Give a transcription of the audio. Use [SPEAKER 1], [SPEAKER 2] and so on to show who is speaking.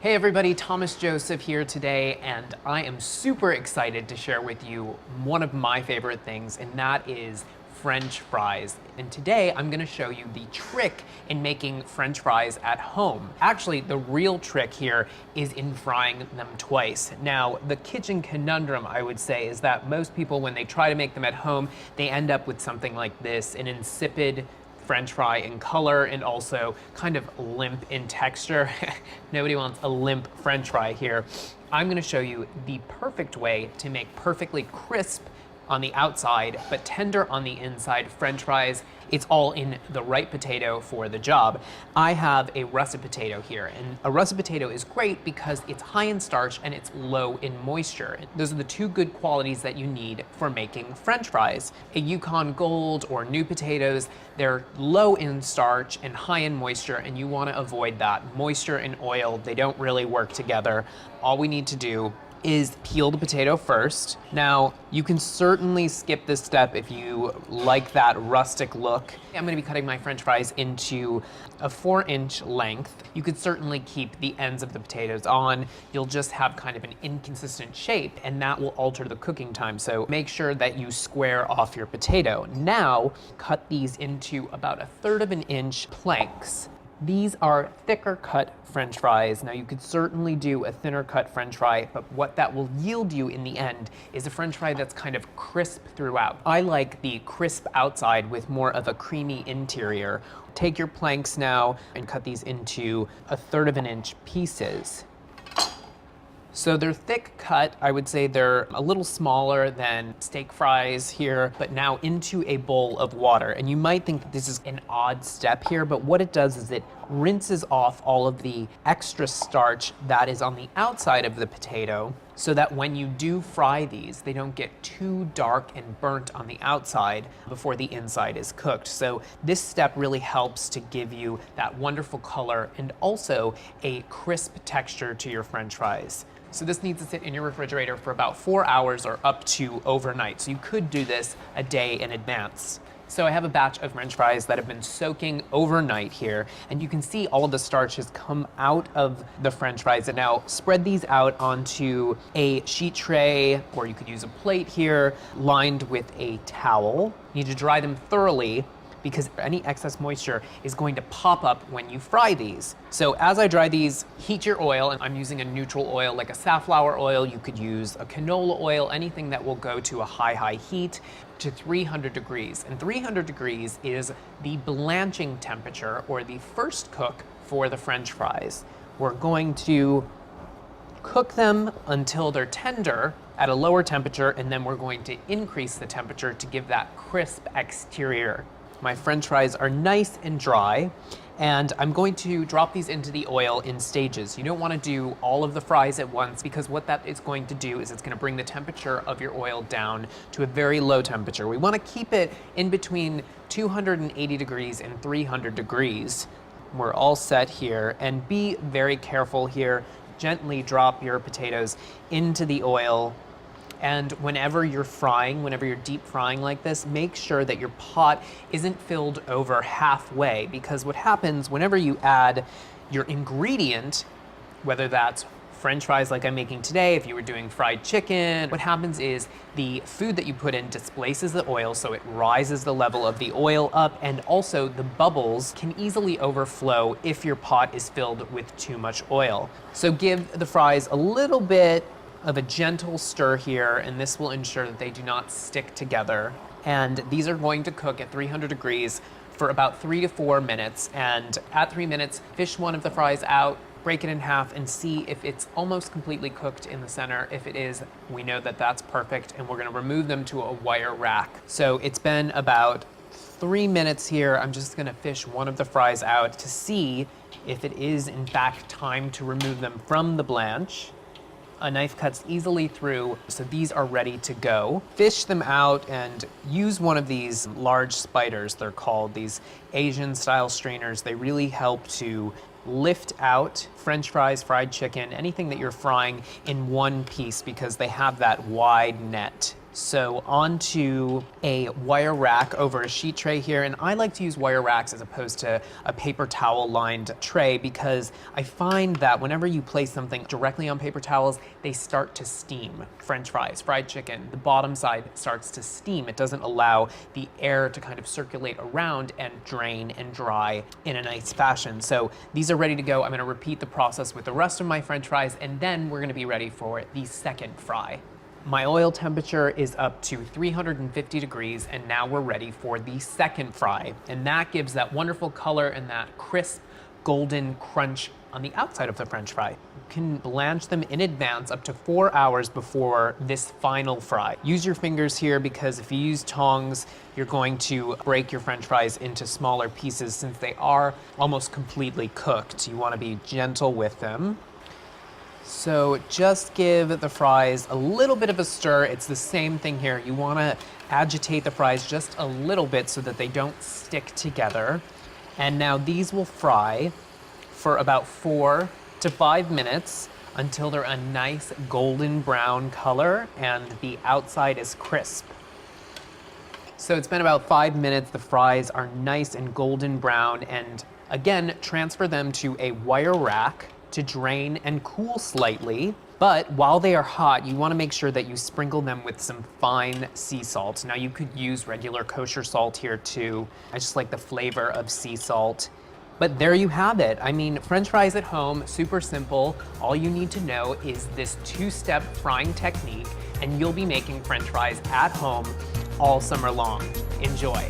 [SPEAKER 1] Hey everybody, Thomas Joseph here today, and I am super excited to share with you one of my favorite things, and that is French fries. And today I'm going to show you the trick in making French fries at home. Actually, the real trick here is in frying them twice. Now, the kitchen conundrum, I would say, is that most people, when they try to make them at home, they end up with something like this, an insipid French fry in color and also kind of limp in texture. Nobody wants a limp French fry here. I'm going to show you the perfect way to make perfectly crisp on the outside but tender on the inside French fries. It's all in the right potato for the job. I have a russet potato here, and a russet potato is great because it's high in starch and it's low in moisture. Those are the two good qualities that you need for making French fries. A Yukon Gold or new potatoes, they're low in starch and high in moisture, and you want to avoid that. Moisture and oil, they don't really work together. All we need to do is peel the potato first. Now, you can certainly skip this step if you like that rustic look. I'm going to be cutting my French fries into a 4-inch length. You could certainly keep the ends of the potatoes on. You'll just have kind of an inconsistent shape, and that will alter the cooking time. So make sure that you square off your potato. Now, cut these into about 1/3 of an inch planks. These are thicker cut French fries. Now, you could certainly do a thinner cut French fry, but what that will yield you in the end is a French fry that's kind of crisp throughout. I like the crisp outside with more of a creamy interior. Take your planks now and cut these into 1/3 of an inch pieces. So they're thick cut. I would say they're a little smaller than steak fries here, but now into a bowl of water. And you might think that this is an odd step here, but what it does is it rinses off all of the extra starch that is on the outside of the potato, so that when you do fry these, they don't get too dark and burnt on the outside before the inside is cooked. So this step really helps to give you that wonderful color and also a crisp texture to your French fries. So this needs to sit in your refrigerator for about 4 hours or up to overnight. So you could do this a day in advance. So I have a batch of French fries that have been soaking overnight here, and you can see all of the starch has come out of the French fries. And now spread these out onto a sheet tray, or you could use a plate here, lined with a towel. You need to dry them thoroughly, because any excess moisture is going to pop up when you fry these. So as I dry these, heat your oil, and I'm using a neutral oil like a safflower oil. You could use a canola oil, anything that will go to a high heat, to 300 degrees. And 300 degrees is the blanching temperature, or the first cook for the French fries. We're going to cook them until they're tender at a lower temperature, and then we're going to increase the temperature to give that crisp exterior. My French fries are nice and dry, and I'm going to drop these into the oil in stages. You don't want to do all of the fries at once, because what that is going to do is it's going to bring the temperature of your oil down to a very low temperature. We want to keep it in between 280 degrees and 300 degrees. We're all set here, and be very careful here. Gently drop your potatoes into the oil. And whenever you're frying, whenever you're deep frying like this, make sure that your pot isn't filled over halfway, because what happens whenever you add your ingredient, whether that's French fries like I'm making today, if you were doing fried chicken, what happens is the food that you put in displaces the oil, so it rises the level of the oil up, and also the bubbles can easily overflow if your pot is filled with too much oil. So give the fries a little bit of a gentle stir here, and this will ensure that they do not stick together. And these are going to cook at 300 degrees for about 3 to 4 minutes. And at 3 minutes, fish one of the fries out, break it in half, and see if it's almost completely cooked in the center. If it is, we know that that's perfect, and we're gonna remove them to a wire rack. So it's been about 3 minutes here. I'm just gonna fish one of the fries out to see if it is in fact time to remove them from the blanch. A knife cuts easily through, so these are ready to go. Fish them out and use one of these large spiders, they're called, these Asian style strainers. They really help to lift out French fries, fried chicken, anything that you're frying in one piece, because they have that wide net. So onto a wire rack over a sheet tray here, and I like to use wire racks as opposed to a paper towel lined tray because I find that whenever you place something directly on paper towels, they start to steam. French fries, fried chicken, the bottom side starts to steam. It doesn't allow the air to kind of circulate around and drain and dry in a nice fashion. So these are ready to go. I'm gonna repeat the process with the rest of my French fries, and then we're gonna be ready for the second fry. My oil temperature is up to 350 degrees, and now we're ready for the second fry. And that gives that wonderful color and that crisp golden crunch on the outside of the French fry. You can blanch them in advance up to 4 hours before this final fry. Use your fingers here because if you use tongs, you're going to break your French fries into smaller pieces since they are almost completely cooked. You want to be gentle with them. So just give the fries a little bit of a stir. It's the same thing here. You want to agitate the fries just a little bit so that they don't stick together. And now these will fry for about 4 to 5 minutes until they're a nice golden brown color and the outside is crisp. So it's been about 5 minutes. The fries are nice and golden brown, and again, transfer them to a wire rack to drain and cool slightly. But while they are hot, you want to make sure that you sprinkle them with some fine sea salt. Now you could use regular kosher salt here too. I just like the flavor of sea salt. But there you have it. I mean, French fries at home, super simple. All you need to know is this 2-step frying technique, and you'll be making French fries at home all summer long. Enjoy.